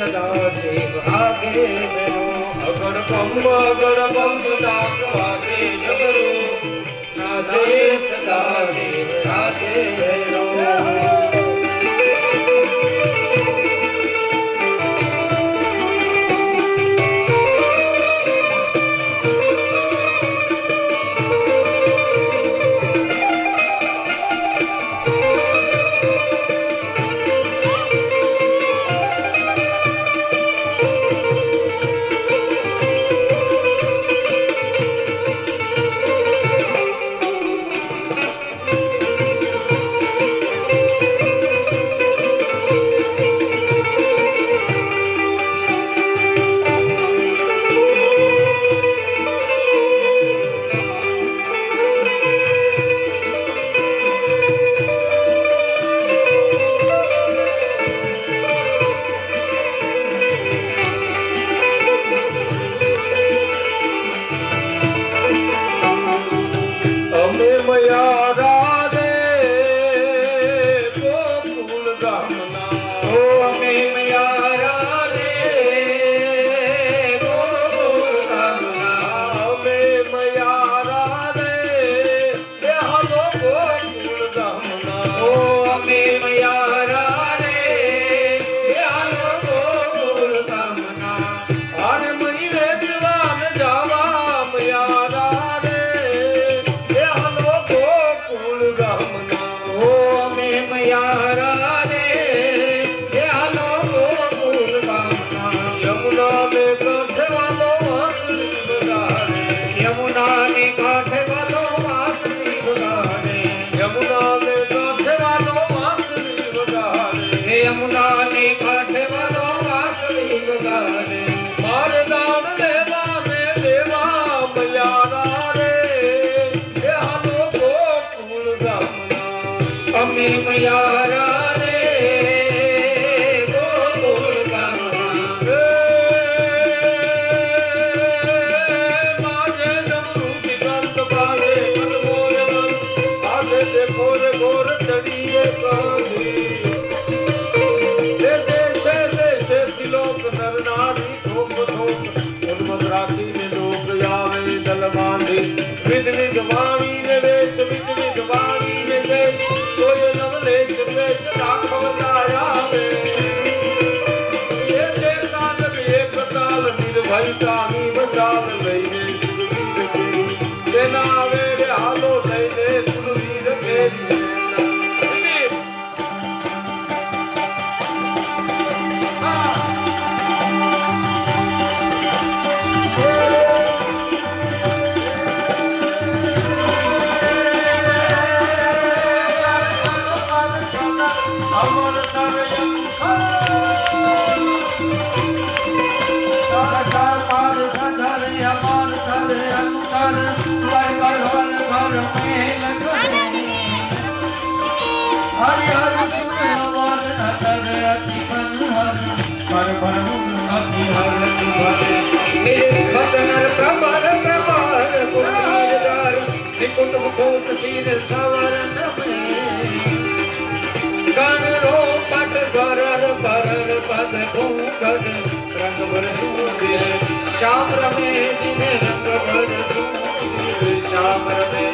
સદા શિવ આગે મેરો અગણ બમ દાસ વાગે જબરો રાધે સદા શિવ રાધે મેરો श्याम रमे जिने रंग भर श्याम रमे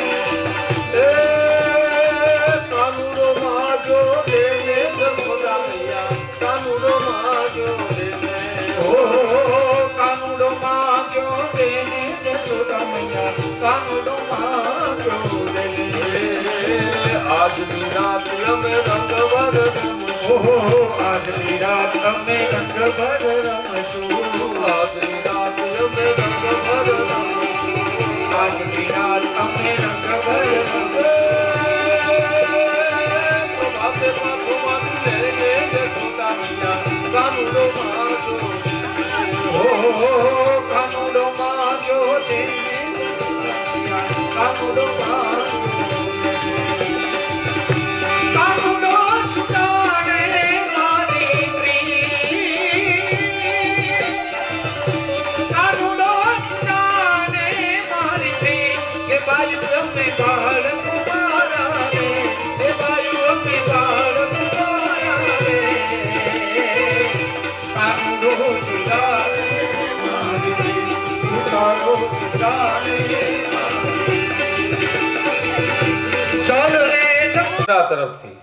कानूनो माजो देने जसोदा मैया कानूनो माजो देने कानूनो माजो देने जसोदा मैया कानूनो माजो देने आज की रात में रंग भर आज की रात में रंग भर रमशू आज की रात में रंग भर रमशू आज की रात में रंग भर प्रभाते माथो माथो ले जसोदा मैया कानूनो माजो कानूनो माजो दे कानूनो माजो कानूनो छुटाने ચાલ રે તરફથી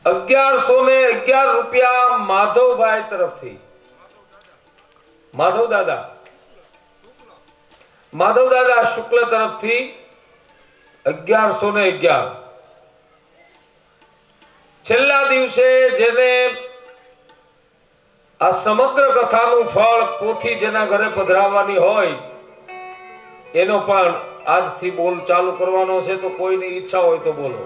1111 રૂપિયા માધવભાઈ તરફથી માધવ દાદા શુક્લ તરફથી 1111 છેલ્લા દિવસે જેને આ સમગ્ર કથાનું ફળ પોથી જેના ઘરે પધરાવવાની હોય એનો પણ આજથી બોલ ચાલુ કરવાનો છે, તો કોઈની ઈચ્છા હોય તો બોલો.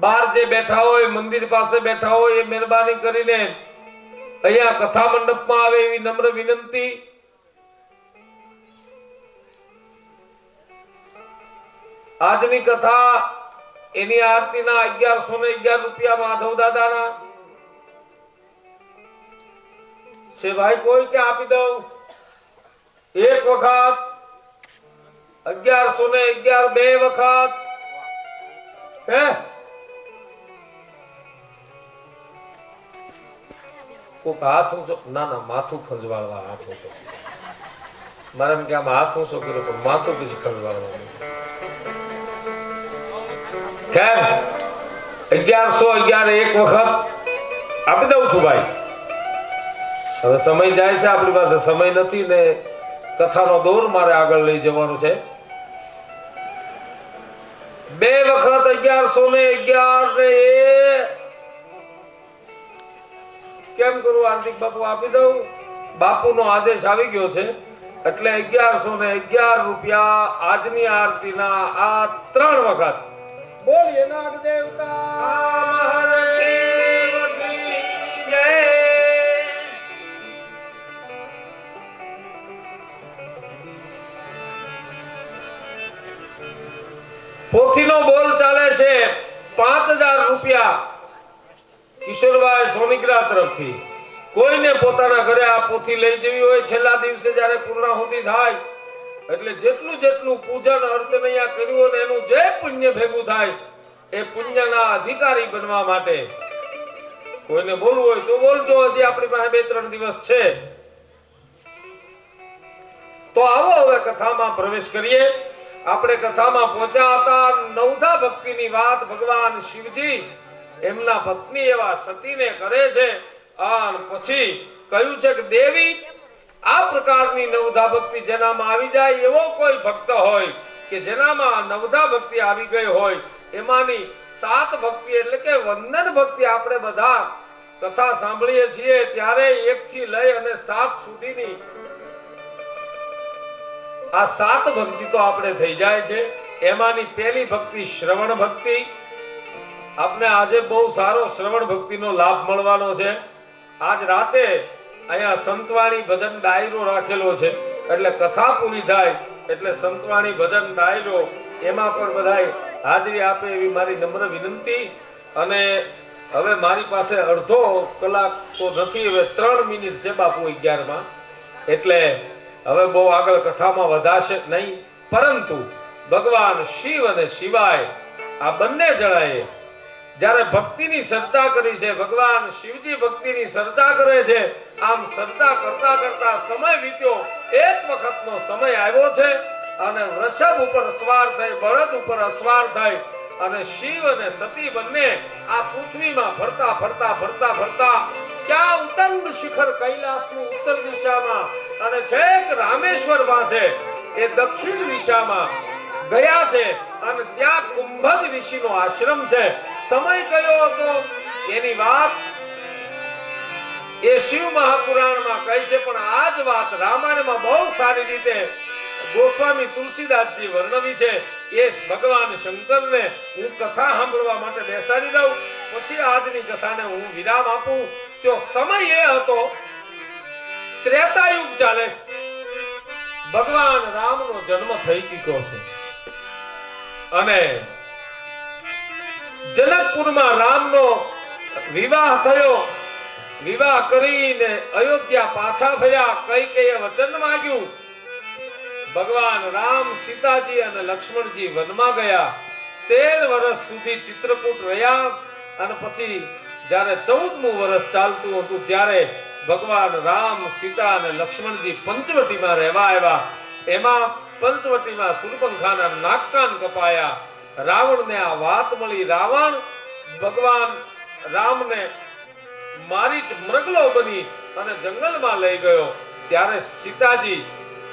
બહાર જે બેઠા હોય, મંદિર પાસે બેઠા હોય, એ મહેરબાની કરીને અહીંયા કથા મંડપમાં આવે એવી નમ્ર વિનંતી. આજની કથા એની આરતીના 1111 રૂપિયા માધવ દાદાના છે. ભાઈ કોઈ કે આપી દઉં એક વખત 1111 બે વખત છે. કોક હાથ ઊંચો, ના માથું ખંજવાળવા હાથ ઊંચો. મારે એમ કે આમ હાથ ઊંચો કર્યો પણ માથું પછી ખંજવાળવાનું. ખેર 1111 એક વખત આપી દઉં છું ભાઈ. હવે સમય જાય છે, આપણી પાસે સમય નથી ને કથાનો દોર મારે આગળ લઈ જવાનો છે. બે વખત 1111 ને કેમ કરું હાર્દિક બાપુ? આપી દઉં. બાપુનો આદેશ આવી ગયો છે એટલે 1111 રૂપિયા આજની આરતીના આ 3 વખત. બોલીએ નાગ દેવતા જય. પોથીનો બોલ ચાલે છે 5000 રૂપિયા કિશોરભાઈ સોનીગ્રા તરફથી. કોઈને પોતાના ઘરે આ પોથી લઈ જવી હોય, છેલ્લા દિવસે જ્યારે પૂર્ણાહુતિ થાય એટલે જેટલું પૂજન અર્ચનૈયા કર્યું ને એનું જે પુણ્ય ભેગું થાય એ પુણ્યના અધિકારી બનવા માટે કોઈને બોલવું હોય તો બોલજો. હજી આપણી પાસે 2-3 દિવસ છે. તો આવો હવે કથામાં પ્રવેશ કરીએ. આપણે કથામાં પહોંચ્યા હતા નવધા ભક્તિની વાત ભગવાન શિવજી એમના પત્ની એવા સતીને કરે છે. અને પછી કહ્યું છે કે દેવી આ પ્રકારની નવધા ભક્તિ જેનામાં આવી જાય એવો કોઈ ભક્ત હોય કે જેનામાં નવધા ભક્તિ આવી ગઈ હોય, એમાંની 7 ભક્તિ એટલે કે વંદન ભક્તિ આપણે બધા કથા સાંભળીએ છીએ ત્યારે 1 થી લઈ અને 7 સુધીની આ 7 ભક્તિ તો આપણે થઈ જાય છે. એમાંની પહેલી ભક્તિ શ્રવણ ભક્તિ. આપને આજે બહુ સારો શ્રવણ ભક્તિનો લાભ મળવાનો છે. આજ રાતે અહીંયા સંતવાણી ભજન ડાયરો રાખેલો છે એટલે કથા પૂરી થાય એટલે સંતવાણી ભજન ડાયરો એમાં પણ બધાય હાજરી આપે એવી મારી નમ્ર વિનંતી. અને હવે મારી પાસે અડધો કલાક તો નથી, હવે 3 મિનિટ છે બાપુ 11 માં, એટલે હવે બહુ આગળ કથામાં વધાશે નહીં. પરંતુ ભગવાન શિવ અને શિવાય આ બંને જણાએ જ્યારે ભક્તિની સર્જા કરી છે, ભગવાન શિવજી ભક્તિની સર્જા કરે છે. આમ સર્જા કરતા કરતા સમય વીત્યો. એક વખતનો સમય આવ્યો છે અને વૃષભ ઉપર સવાર થઈ, બળદ ઉપર અસવાર થઈ અને શિવ અને સતી બંને આ પૃથ્વીમાં ફરતા ફરતા ક્યાં ઉત્તંગ શિખર કૈલાસનું ઉત્તર દિશામાં અને છેક રામેશ્વર પાસે એ દક્ષિણ દિશામાં ગયા છે. અને ત્યાં કુંભજ ઋષિનો આશ્રમ છે. સમય કયો હતો એની વાત એ શિવ મહાપુરાણમાં કહી છે, પણ આ જ વાત રામાયણમાં બહુ સારી રીતે ગોસ્વામી તુલસીદાસજી વર્ણવી છે. એ ભગવાન શંકરને હું કથા સાંભળવા માટે બેસાડી દઉં, પછી આજની કથાને હું વિરામ આપું. તો સમય એ હતો ત્રેતાયુગ ચાલે છે. ભગવાન રામનો જન્મ થઈ ચૂક્યો છે અને જનકપુરમાં રામનો વિવાહ થયો. વિવાહ કરીને અયોધ્યા પાછા ફર્યા. કૈકેયીએ વચન માંગ્યું ભગવાન રામ, સીતાજી અને લક્ષ્મણજી વનમાં ગયા. 13 વર્ષ સુધી ચિત્રકૂટ રહ્યા અને પછી જ્યારે 14મું વર્ષ ચાલતું હતું ત્યારે ભગવાન રામ, સીતા અને લક્ષ્મણજી પંચવટીમાં રહેવા આવ્યા. એમાં પંચવટીમાં શૂર્પણખાના નાક કાન કપાયા. રાવણને આ વાત મળી. રાવણ ભગવાન રામને મારી મૃગલો બની અને જંગલમાં લઈ ગયો. ત્યારે સીતાજી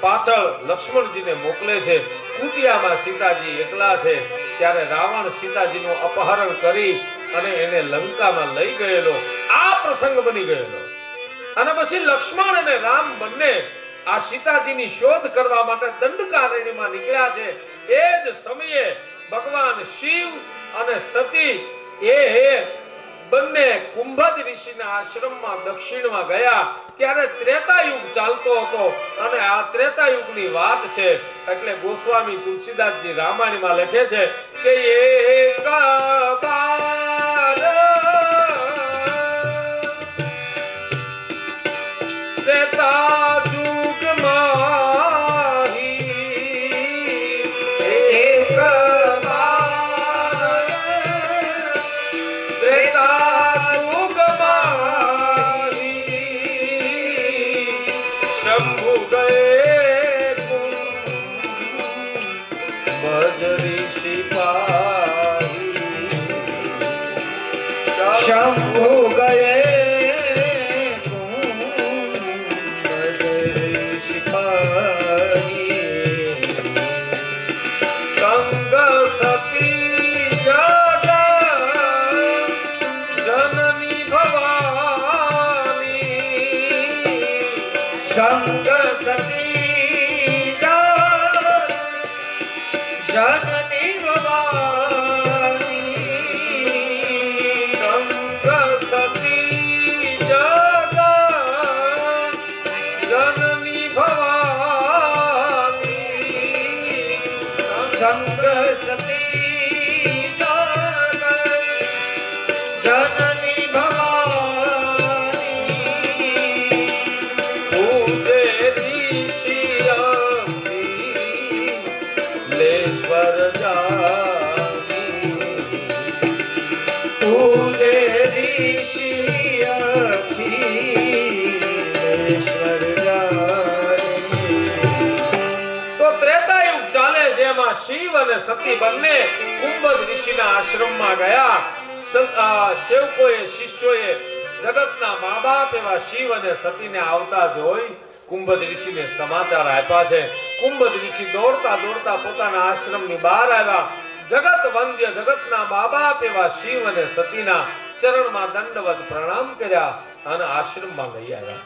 પાછળ લક્ષ્મણજીને મોકલે છે. કુટિયામાં સીતાજી એકલા છે ત્યારે રાવણ સીતાજીનું અપહરણ કરી અને એને લંકામાં લઈ ગયેલો આ પ્રસંગ બની ગયેલો. અને પછી લક્ષ્મણ અને રામ બંને આ સીતાજીની શોધ કરવા માટે દંડકારણ્યમાં નીકળ્યા છે. એ જ સમયે ભગવાન શિવ અને સતી એ બંને કુંભજ ઋષિના આશ્રમમાં દક્ષિણમાં ગયા. ત્યારે ત્રેતાયુગ ચાલતો હતો અને આ ત્રેતાયુગની વાત છે. એટલે ગોસ્વામી તુલસીદાસજી રામાયણમાં લખે છે કે એક બાર ત્રેતાયુગમાં એક બાર ત્રેતાયુગમાં શંભુ ગયે કુંભજ ઋષિ પાહી. શંભુ ગયે સંગ સતી જનની ભવાની. સંગ સતી જનની ભવાની. સંગ સતી જનની ભવાની. પૂજે ઋષિ લેશ્વર જાની. પૂજે ઋષિ અખિલેશ્વર જાની. તો ત્રેતાયુગ ચાલે છે. એમાં શિવ અને સતી બંને કુંભજ ઋષિના આશ્રમમાં ગયા. સેવકોએ, શિષ્યોએ, જગતના મા બાપ એવા શિવ અને સતીને આવતા જોઈ કુંભજ ઋષિને સમાચાર આપ્યા છે. કુંભજ ઋષિ દોડતા દોડતા પોતાના આશ્રમની બહાર આવ્યા. જગત વંદ્ય, જગતના મા બાપ એવા શિવ અને સતીના ચરણમાં દંડવત પ્રણામ કર્યા અને આશ્રમમાં લઈ આવ્યા.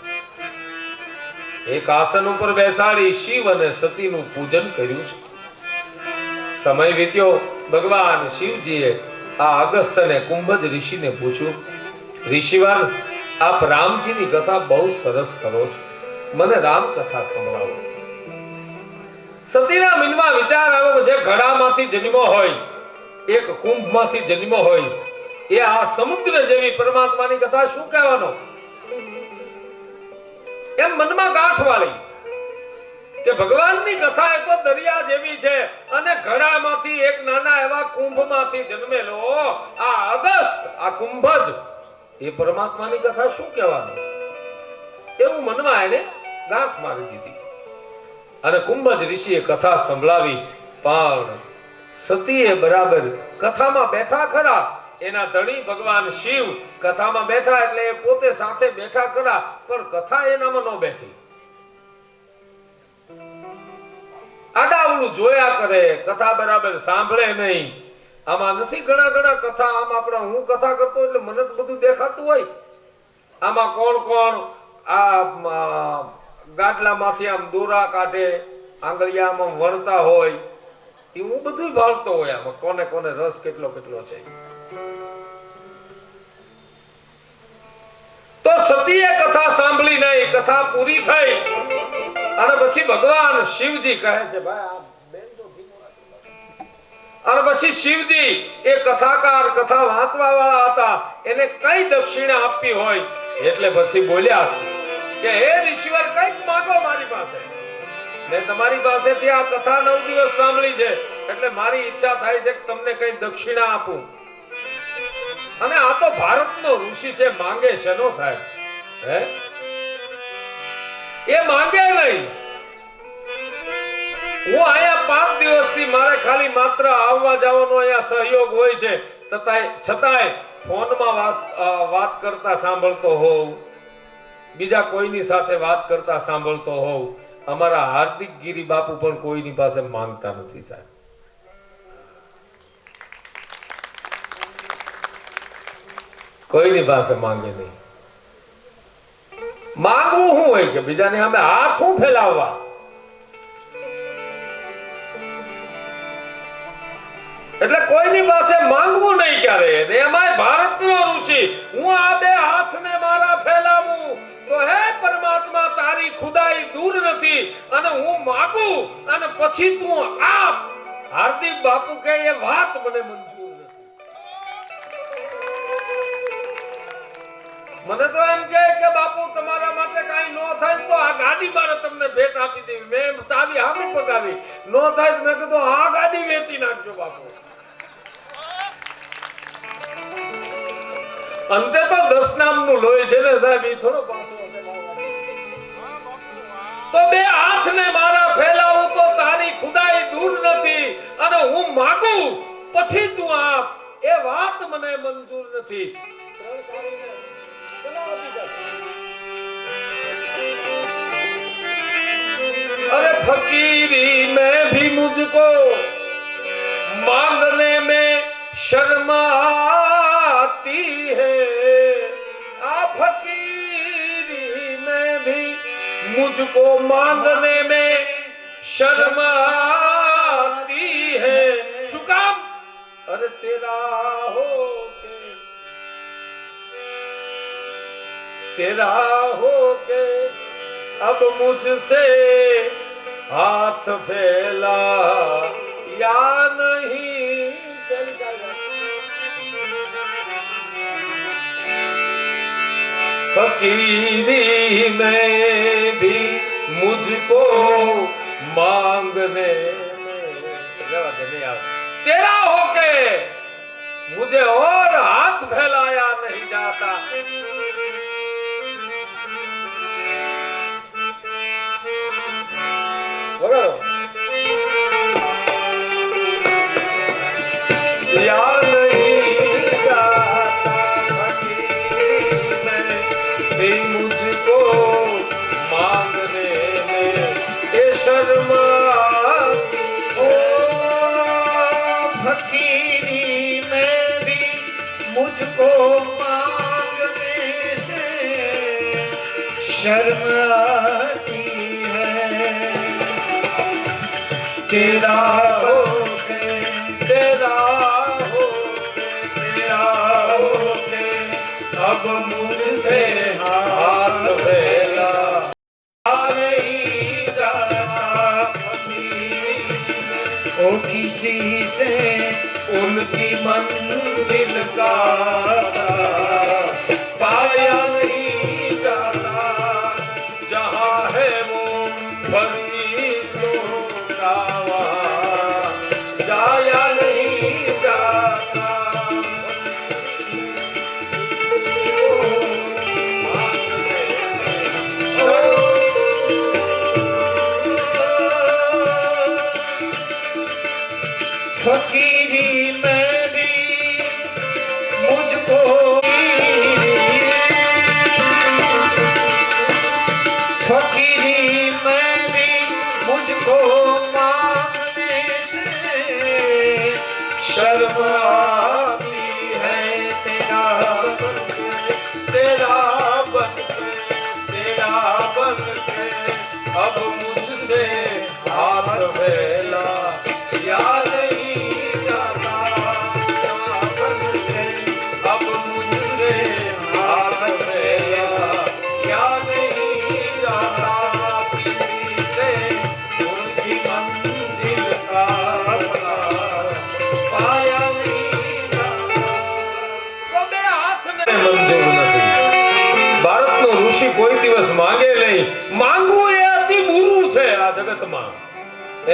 એક આસન ઉપર બેસાડી શિવ અને સતીનું પૂજન કર્યું છે. સમય વીત્યો. ભગવાન શિવજીએ આ અગસ્ત્ય અને કુંભજ ઋષિને પૂછ્યું, ઋષિવર, આપ રામજીની કથા બહુ સરસ કરો છો, મને રામ કથા સંભળાવો. સતીના મનમાં વિચાર આવ્યો કે જે ઘડામાંથી જન્મો હોય, એક કુંભમાંથી જન્મો હોય, એ આ સમુદ્ર જેવી પરમાત્માની કથા શું કહેવાનો? એમ મનમાં ગાંઠ વાળી કે ભગવાનની કથા એ તો દરિયા જેવી છે અને ઘડામાંથી એક નાના એવા કુંભમાંથી જન્મેલો આ અગસ્ત, આ કુંભજ, એ પરમાત્માની કથા શું કહેવાનું? એવું મનમાં એને ગાંઠ મારી દીધી. અને કુંભજ ઋષિએ કથા સંભળાવી. પણ સતીએ બરાબર કથામાં બેઠા ખરા, એના ધણી ભગવાન શિવ કથામાં બેઠા એટલે એ પોતે સાથે બેઠા ખરા, પણ કથા એનામાં ન બેઠી. આડાવડું જોયા કરે, કથા બરાબર સાંભળે નહીં. આમાં નથી ઘણા ઘણા કથા, આમ આપણે હું કથા કરતો એટલે મને તો બધું દેખાતું હોય. આમાં કોણ કોણ આ ગાડલામાંથી આમ દોરા કાઢે, આંગળિયામાં વણતા હોય, એ હું બધું ભાળતો હોય. આમાં કોને કોને રસ કેટલો કેટલો છે. તો સતીએ કથા સાંભળી નહીં. કથા પૂરી થઈ અને પછી ભગવાન શિવજી કહે છે, ભાઈ આ બેન તો ધીમો રાખો. અને પછી શિવજી એ કથાકાર, કથા વાંચવા વાળા હતા, એને કઈ દક્ષિણા આપવી હોય એટલે પછી બોલ્યા કે હે ઈશ્વર, કઈક માંગો મારી પાસે. મેં તમારી પાસેથી આ કથા 9 દિવસ સાંભળી છે એટલે મારી ઈચ્છા થાય છે કે તમને કઈ દક્ષિણા આપું. અને આ તો ભારતનો ઋષિ છે, માંગે છે નો સાહેબ, હે એ માંગે નહીં. હું અહીંયા 5 દિવસથી મારે ખાલી માત્ર આવવા જવાનો અહીંયા સહયોગ હોય છે, છતાંય ફોનમાં વાત કરતા સાંભળતો હોઉં, બીજા કોઈની સાથે વાત કરતા સાંભળતો હોઉં. અમારા હાર્દિક ગીરી બાપુ પણ કોઈની પાસે માંગતા નથી સાહેબ. કોઈની પાસે માંગે નહીં. માંગવું શું હોય કે બીજાને સામે હાથ શું ફેલાવવા? એટલે કોઈની પાસે માંગવું નહીં ક્યારે. એમાંય ભારતનો ઋષિ, હું આ 2 હાથને મારા ફેલાવું તો હે પરમાત્મા તારી ખુદાઈ દૂર નથી અને હું માંગુ અને પછી તું આપ. હાર્દિક બાપુ કે એ વાત મને મંજૂર નથી. મને તો એમ કે બાપુ તમારા માટે કાઈ ન થાય તો આ ગાડી મારે તમને ભેટ આપી દેવી. મેં ચાવી હામી પગાવી, ન થાય તો મેં કીધું આ ગાડી વેચી નાખજો બાપુ. અંતે તો 10 નામનું લોહી છે ને સાહેબ, એ થોડો પાછો તો 2 હાથને મારા ફેલાવું તો તારી ખુદાઈ દૂર નથી અને હું માંગુ પછી તું આપ. એ વાત મને મંજૂર નથી. अरे फकीरी में भी मुझको मांगने में शर्म आती है. आ फकीरी में भी मुझको मांगने में शर्म आती है. શું કામ? अरे तेरा हो के अब मुझसे हाथ फैला या नहीं. फकीरी में भी मुझको मांगने तेरा होके मुझे और हाथ फैलाया नहीं जाता. यार नहीं जाता फकीरी में भी मुझको मांगने में ये शर्म आती. ओ फकीरी में भी मुझको मांगने से शर्म आती है. तेरा हो के अब मुझसे हाथ फैला नहीं जाता. ओ किसी से उनकी मंजिल का पाया नहीं जाता. जहाँ है वो फरिश्तों का वहाँ जाया नहीं जाता. फकीरी में भी मुझको फकीरी में भी मुझको मांगने से शर्म आती है. तेरा बन के अब मुझसे हाथ फैला या नहीं जाता. बन के अब मुझसे हाथ फैला या नहीं जाता. किसी से उनकी मंजिल का पता पाया नहीं जाता. तो બે હાથને મંજૂર નથી. ભારતનો ઋષિ કોઈ દિવસ માંગે નહીં. માંગવું એ અતિ બુરું છે. આ જગતમાં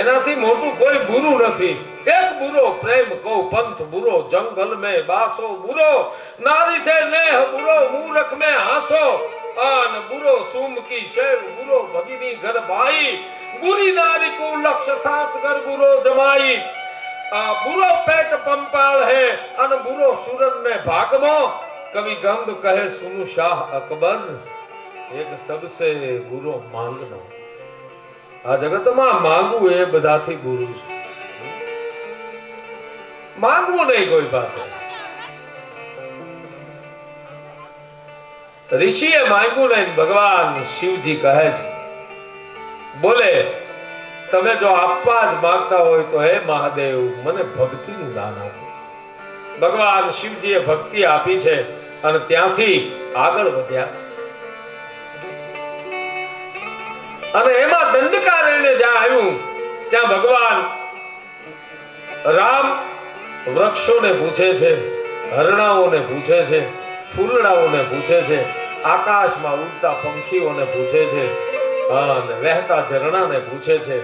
એનાથી મોટું કોઈ બુરું નથી. એક બુરો પ્રેમ કહો પંથ બુરો, જંગલ में बासो बुरो, नारी से नेह बुरो, मूरख में हासो, आन बुरो सुम की शेव बुरो, भगिनी घर भाई, बुरी नारी को लक्ष्य सास घर बुरो जमाई, आ बुरो पेट पंपाल है अन बुरो सुरन ने भागमो, कवि गंग कहे सुनु शाह अकबर, एक सबसे बुरो માંગનો. આ જગતમાં માંગવું એ બધાથી બુરું છે. માંગવું નહીં કોઈ પાસે. ઋષિએ માંગ્યું નહીં, ભગવાન શિવજી કહે છે, બોલે તમે જો આપવા જ માંગતા હોય તો હે મહાદેવ મને ભક્તિનું દાન આપો. ભગવાન શિવજીએ ભક્તિ આપી છે અને ત્યાંથી આગળ વધ્યા. અને એમાં દંડકારણ્ય જ્યાં આવ્યું ત્યાં ભગવાન રામ વૃક્ષોને પૂછે છે, હરણાઓને પૂછે છે, ફૂલડાઓને પૂછે છે, આકાશમાં ઉડતા પંખીઓને પૂછે છે અને વહેતા ઝરણાને પૂછે છે.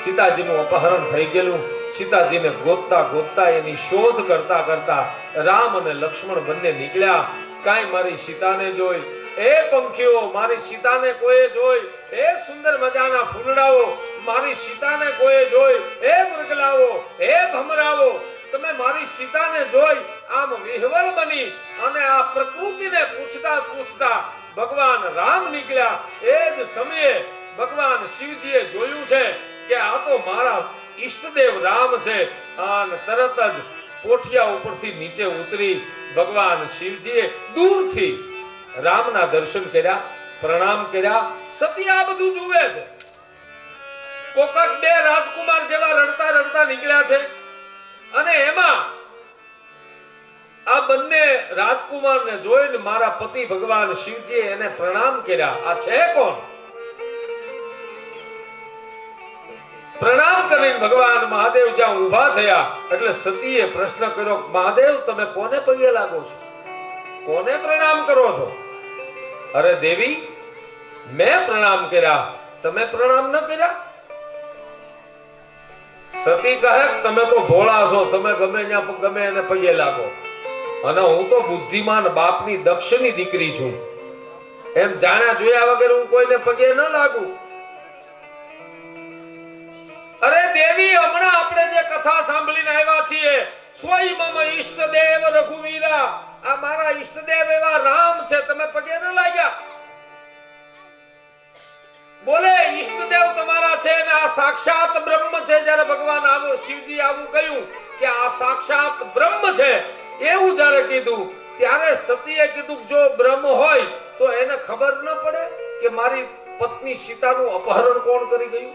સીતાજીનું અપહરણ થઈ ગયેલું, સીતાજીને ગોતતા ગોતતા એની શોધ કરતા કરતા રામ અને લક્ષ્મણ બંને નીકળ્યા. કાંઈ મારી સીતાને જોઈ, એ પંખીઓ મારી સીતાને કોઈ જોઈ, એ સુંદર મજાના ફૂલડાઓ મારી સીતાને કોઈ જોઈ, એ મૃગલાઓ, એ ભમરાઓ તમે મારી સીતાને જોઈ આમ વિહવલ બની અને આ પ્રકૃતિને પૂછતા પૂછતા ભગવાન રામ નીકળ્યા. એ જ સમયે ભગવાન શિવજીએ જોયું છે કે આ તો મારા ઈષ્ટદેવ રામ છે અને તરત જ કોઠિયા ઉપરથી નીચે ઉતરી ભગવાન શિવજીએ દૂરથી રામના દર્શન કર્યા, પ્રણામ કર્યા. સતી આ બધું જુએ છે. કોકક બે રાજકુમાર જેવા રડતા રડતા નીકળ્યા છે અને એમાં આ બંને રાજકુમારને જોઈને મારા પતિ ભગવાન શિવજીએ એને પ્રણામ કર્યા. આ છે કોણ? પ્રણામ કરીને ભગવાન મહાદેવ જ્યાં ઊભા થયા એટલે સતીએ પ્રશ્ન કર્યો, મહાદેવ તમે કોને પગે લાગો છો? કોને પ્રણામ કરો છો? અરે દેવી મેં પ્રણામ કર્યા, તમે પ્રણામ ન કર્યા? સતી કહે તમે તો ભોળા છો, તમે ગમે ત્યાં ગમે એને પગે લાગો અને હું તો બુદ્ધિમાન બાપની દક્ષની દીકરી છું, એમ જાણ્યા જોયા વગર હું કોઈને પગે ન લાગુ. અરે દેવી હમણાં આપણે જે કથા સાંભળીને આવ્યા છીએ, સ્વયં મમ ઈષ્ટદેવ રઘુવીરા, આ મારા ઈષ્ટદેવ એવા રામ છે, તમે પગે ન લાગ્યા? બોલે ઈષ્ટદેવ તમારા છે ને આ સાક્ષાત બ્રહ્મ છે. જ્યારે ભગવાન આવો શિવજી આવું કહ્યું કે આ સાક્ષાત બ્રહ્મ છે એવું જ્યારે કીધું ત્યારે સતીએ કીધું જો બ્રહ્મ હોય તો એને ખબર ન પડે કે મારી પત્ની સીતાનું અપહરણ કોણ કરી ગયું?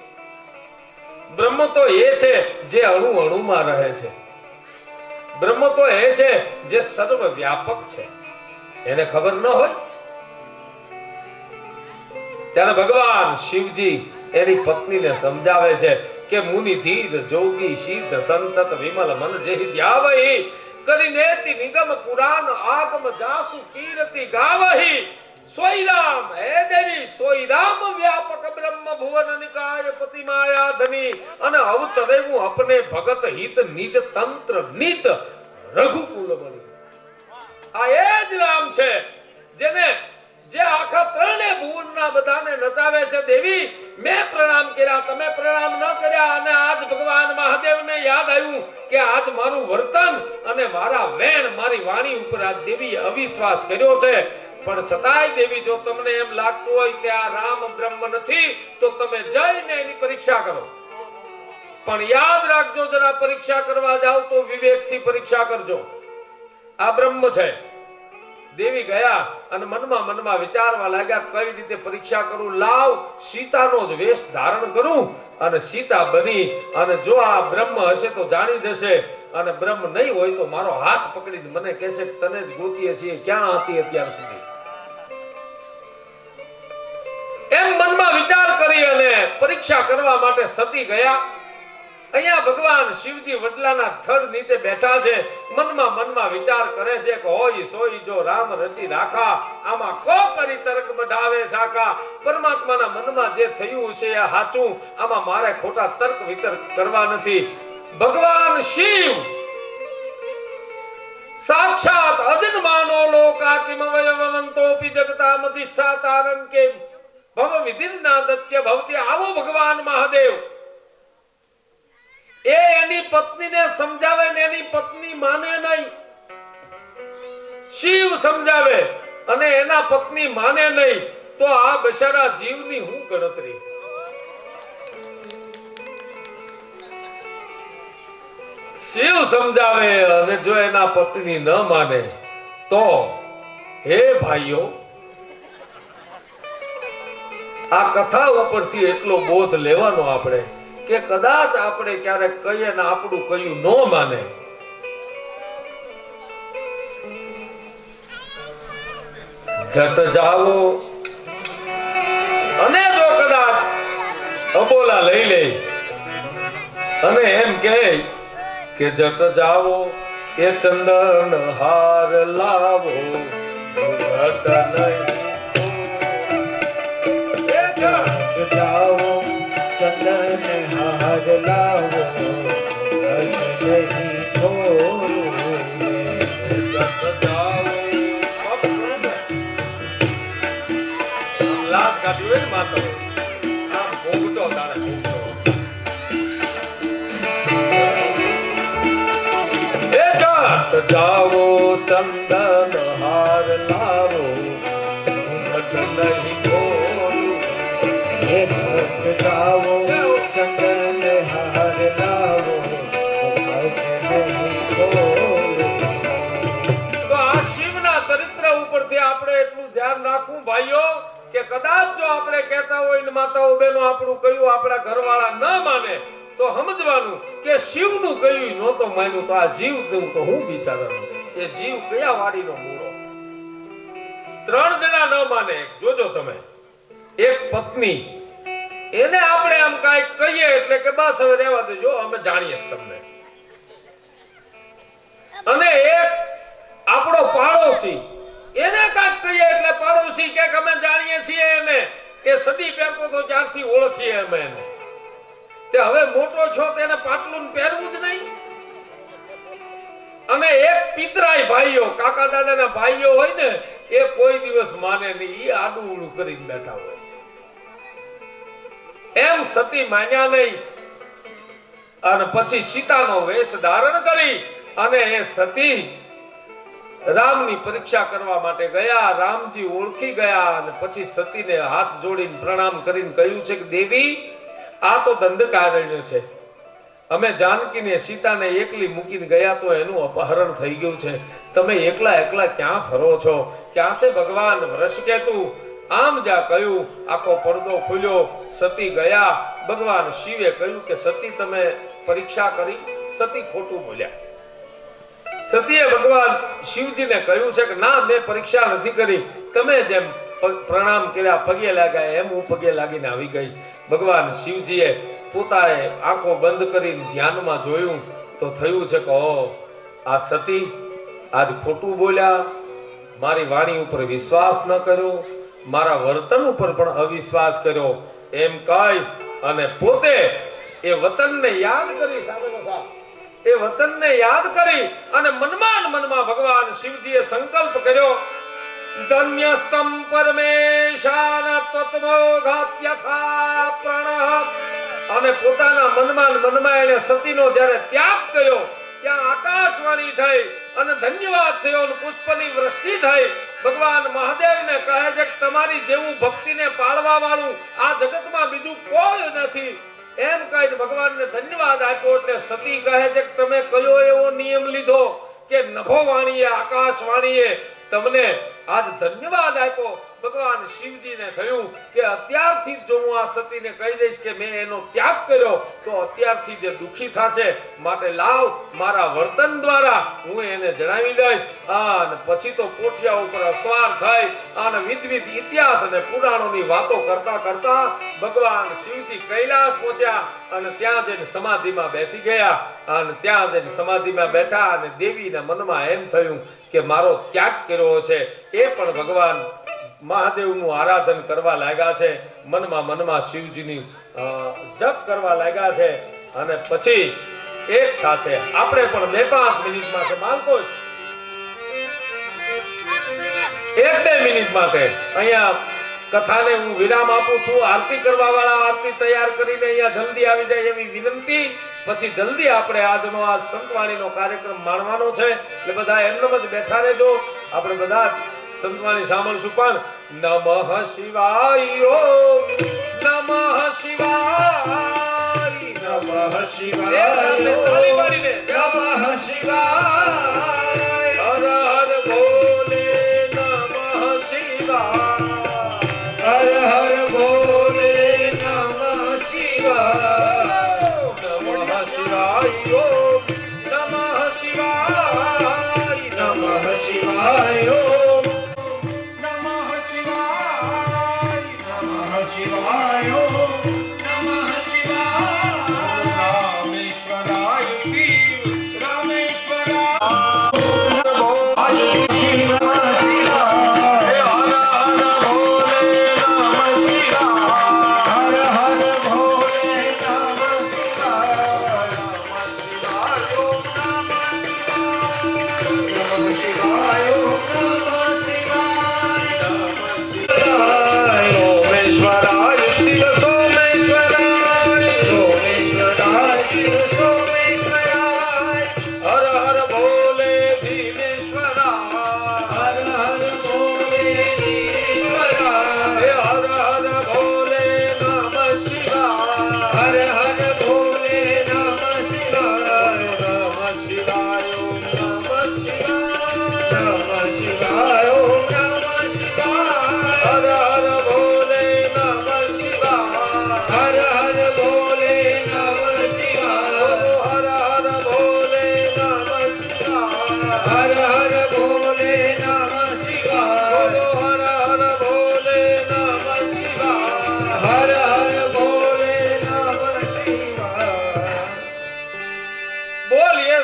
બ્રહ્મ તો એ છે જે અણુ અણુમાં રહે છે. બ્રહ્મ તો એ છે જે સર્વ વ્યાપક છે, એને ખબર ન હોય? ત્યારે ભગવાન શિવજી એની પત્નીને સમજાવે છે કે મુનિ ધીર જોગી સિદ્ધ સંતત વિમલ મન જેહી ધ્યાવહી કરીનેતિ નિગમ પુરાણ આગમ જાસુ કીર્તિ ગાવહી સોઈ રામ હે દેવી સોઈ રામ વ્યાપક બ્રહ્મ ભુવન નિકાય પતિ માયા ધની અને અવતરે હું અપને ભગત હિત નિજ તંત્ર નીત રઘુકુલ બની. આ એ જ રામ છે જેને જે આખા ત્રણે ભુવનના બધાને નચાવે છે. દેવી મેં પ્રણામ કર્યા, તમે પ્રણામ ન કર્યા અને આજ ભગવાન મહાદેવને યાદ આવ્યું કે આજ મારું વર્તન અને મારા વેણ મારી વાણી ઉપર આ દેવીએ અવિશ્વાસ કર્યો છે. પણ છતાંય દેવી જો તમને એમ લાગતું હોય કે આ રામ બ્રહ્મ નથી તો તમે જઈને એની પરીક્ષા કરો. પણ યાદ રાખજો જરા પરીક્ષા કરવા જાવ તો વિવેકથી પરીક્ષા કરજો. આ બ્રહ્મ છે. દેવી ગયા અને મનમાં વિચારવા લાગ્યા કઈ રીતે પરીક્ષા કરું, લાવ સીતાનો જ વેશ ધારણ કરું અને સીતા બની અને જો આ બ્રહ્મ હશે તો જાણી જશે અને બ્રહ્મ નહીં હોય તો મારો હાથ પકડીને મને કહેશે કે તને જ ગોતીએ છીએ, ક્યાં હતી અત્યાર સુધી? એમ મનમાં વિચાર કરી અને પરીક્ષા કરવા માટે સતી ગયા અહીંયા ભગવાન શિવજી વડલાના થડ નીચે બેઠા છે, મનમાં વિચાર કરે છે કે હોય સોઈ જો રામ રચી રાખા, આમાં કો કરી તર્ક બઢાવે શાખા. પરમાત્માના મનમાં જે થયું છે એ સાચું, આમાં મારે ખોટા તર્ક વિતર્ક કરવા નથી. ભગવાન શિવ સાક્ષાત અજન્માનો લોકાકિમ વયવંતોપી જગતામધિષ્ઠાતારં કે ભવ વિધિર્નાદત્ય ભવતી. આવો ભગવાન મહાદેવ એ એની પત્નીને સમજાવે ને એની પત્ની માને નહીં. શિવ સમજાવે અને એના પત્ની માને નહીં તો આ બિચારા જીવની હું ગણતરી. શિવ સમજાવે અને જો એના પત્ની ન માને તો હે ભાઈઓ, આ કથા ઉપરથી એટલો બોધ લેવાનો આપણે કે કદાચ આપણે ક્યારેક કહીએ ને આપણું કયું ન માને, જટ જાવો અને જો કદાચ અબોલા લઈ લે અને એમ કહે કે જટ જાવો એ ચંદન હાર લાવો, જટ જાઓ ચંદન હાર લાવો, નહીં લાભ કાઢ્યું હોય ને માતો આમ ભૂગતો તારે ભૂગતો. જાવો ચંદન હાર લાવો, નહીં બોલું. જાઓ ચંદન હાર લાવો, તો આ શિવના ચરિત્ર ઉપરથી આપણે એટલું ધ્યાન રાખવું ભાઈઓ કે કદાચ જો આપણે કહેતા હોય ને માતાઓ બહેનો આપણું કયું આપણા ઘરવાળા ન માને તો સમજવાનું કે શિવનું કયું નહોતો માન્યું તો આ જીવ દેવું તો હું બિચારાનો. એ જીવ કયા વાડીનો મૂળો? 3 જણા ન માને. જોજો તમે, એક પત્ની એને આપણે આમ કાંઈક કહીએ એટલે કે બસ હવે રહેવા દેજો, અમે જાણીએ તમને. અને એક આપણો પાડોશી એને કાંઈક કહીએ એટલે પાડોશી કે અમે જાણીએ છીએ એને, એ સદી પહેરતો તો જ્યારથી ઓળખીએ અમે એને. તે હવે મોટો છો તેને પાટલું પહેરવું જ નહીં. અને એક પિતરાય ભાઈઓ, કાકા દાદાના ભાઈઓ હોય ને, એ કોઈ દિવસ માને નહીં, એ આડું ઉડું કરીને બેઠા હોય. એમ સતી માન્યા નહીં અને પછી સીતાનો વેશ ધારણ કરી અને એ સતી રામની પરીક્ષા કરવા માટે ગયા. રામજી ઓળખી ગયા અને પછી સતીને હાથ જોડીને પ્રણામ કરીને કહ્યું છે કે દેવી, આ તો દંડકારણ્ય છે. અમે જાનકીને સીતાને એકલી મૂકીને ગયા તો એનું અપહરણ થઈ ગયું છે. તમે એકલા ક્યાં ફરો છો? ક્યાં છે ભગવાન વૃષકેતુ? આમ જા કહ્યું, આખો પડદો ખુલ્યો. સતી ગયા. ભગવાન શિવે કહ્યું કે સતી તમે પરીક્ષા કરી? સતી ખોટું બોલ્યા. સતીએ ભગવાન શિવજીને કહ્યું છે કે ના, મેં પરીક્ષા નથી કરી. તમે જેમ પ્રણામ કર્યા, પગે લાગ્યા, એમ હું પગે લાગીને આવી ગઈ. ભગવાન શિવજીએ પોતાએ આંખો બંધ કરીને ધ્યાનમાં જોયું તો થયું છે કે ઓ, આ સતી આજ ખોટું બોલ્યા, મારી વાણી ઉપર વિશ્વાસ ન કર્યો, મારા વર્તન ઉપર પણ અવિશ્વાસ કર્યો. એમ કહી અને પોતે એ વચનને યાદ કરી, એ વચનને યાદ કરી અને મનમાં ભગવાન શિવજીએ સંકલ્પ કર્યો, ધન્યસ્તમ પરમેશાન તત્વોઘાત્યથા પ્રાણઃ. અને પોતાના મનમાં એને સતીનો જ્યારે ત્યાગ કર્યો ત્યાં આકાશવાણી થઈ અને ધન્યવાદ થયો અને પુષ્પની વૃષ્ટિ થઈ. ભગવાન મહાદેવને કહે છે કે તમારી જેવું ભક્તિને પાળવા વાળું આ જગતમાં બીજું કોઈ નથી. એમ કહીને ભગવાનને ધન્યવાદ આપ્યો. એટલે સતી કહે છે કે તમે કયો એવો નિયમ લીધો કે નભો વાણીએ, આકાશવાણીએ તમને આજ ધન્યવાદ આપ્યો? ભગવાન શિવજીને થયું કે અત્યારથી જો હું આ સતીને કહી દઈશ કે મેં એનો ત્યાગ કર્યો તો અત્યાર અત્યારથી જે દુખી થશે માટે લાવ મારા વર્તન દ્વારા હું એને જણાવી દઈશ. અને પછી તો કોઠિયા ઉપર અસવાર થઈ અને વિવિધ ઇતિહાસ અને પુરાણોની વાતો કરતા કરતા ભગવાન શિવજી કૈલાસ પહોંચ્યા અને ત્યાં જઈને સમાધિમાં બેસી ગયા. અને ત્યાં જઈને સમાધિમાં બેઠા અને દેવીના મનમાં એમ થયું કે મારો ત્યાગ કર્યો છે એ પણ ભગવાન મહાદેવનું આરાધન કરવા લાગ્યા છે. મનમાં શિવજીની જપ કરવા લાગ્યા છે. અને પછી એક સાથે આપણે પણ 2-5 મિનિટ માટે માલકો 1-2 મિનિટ માટે અહીંયા કથાને હું વિરામ આપું છું. આરતી કરવા વાળા આરતી તૈયાર કરીને અહીંયા જલ્દી આવી જાય એવી વિનંતી. પછી જલ્દી આપણે આજનો આ સંતવાણીનો કાર્યક્રમ માણવાનો છે એટલે બધા એમનેમ જ બેઠા રહેજો. આપણે બધા સંતવાણી સાંભળશું. પણ નમઃ શિવાય ઓમ નમઃ શિવાય નમઃ શિવાય તાળી પાડીને નમઃ શિવાય હર હર ભોલે નમઃ શિવાય હર હર ભોલે નમઃ શિવાય નમઃ શિવાય ઓમ નમઃ શિવાય નમઃ શિવાય ઓમ નમઃ શિવાય નમઃ શિવાય ઓમ નમઃ શિવાય રામેશ્વરાય શિવ રામેશ્વરાય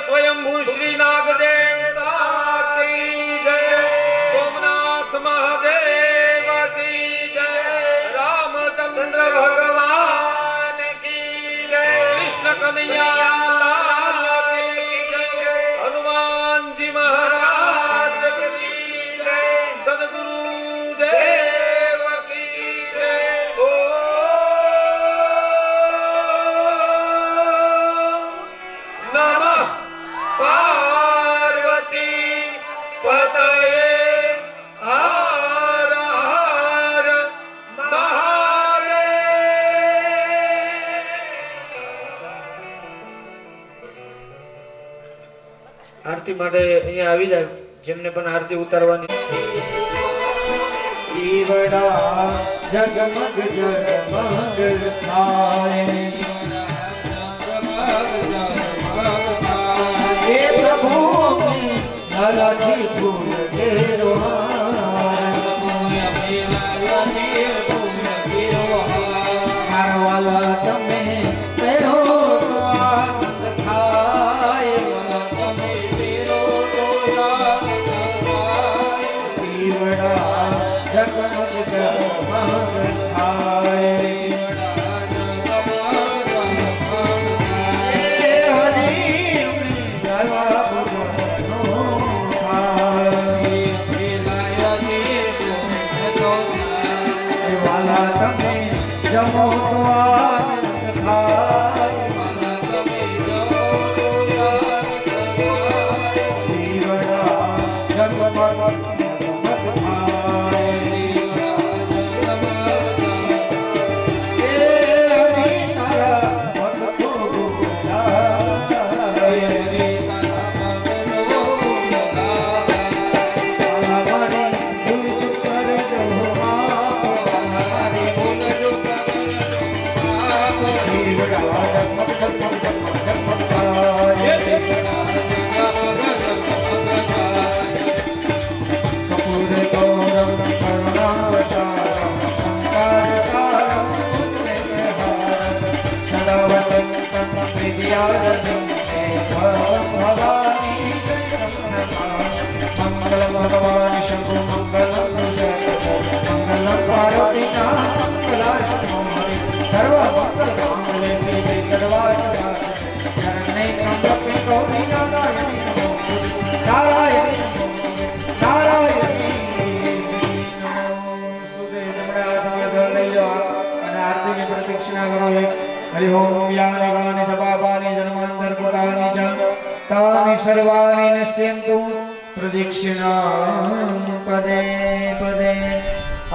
સ્વયંભૂ શ્રી નાગ દેવતા કી જય. સોમનાથ મહાદેવ કી જય. રામચંદ્ર ભગવાન કી જય. કૃષ્ણ કનૈયા લાલ કી જય. હનુમાનજી મહારાજ કી જય. સદગુરુ દેવ કી જય. નમઃ પાર્વતી પતયે હર હર મહાદેવ. આરતી માટે અહીંયા આવી જાય જેમને પણ આરતી ઉતારવાની. દીવડા જગમગ જગમગ થાય હે પ્રભુ નરસિંહ ફૂલ તેરો મારવાલા તમે તેરો આનંદ થાય દીવડા જગમગ જગમગ થાય હરી ભવાની મંગલ ભગવાન શંભુ મંગલમ મંગલમ પાર્વતી મંગલાય સર્વ મંગલ માંગલે શ્રી સર્વાય શરણે ત્રંબકે ગૌરી નારાયણી નમોસ્તુતે નારાયણી આરતીની પ્રદક્ષિણા કરો હરિ ઓમ યાની ગાની જપાપાની જન્માંતર કૃતાની ચ તાની સર્વાણી નશ્યંતુ પ્રદક્ષિણા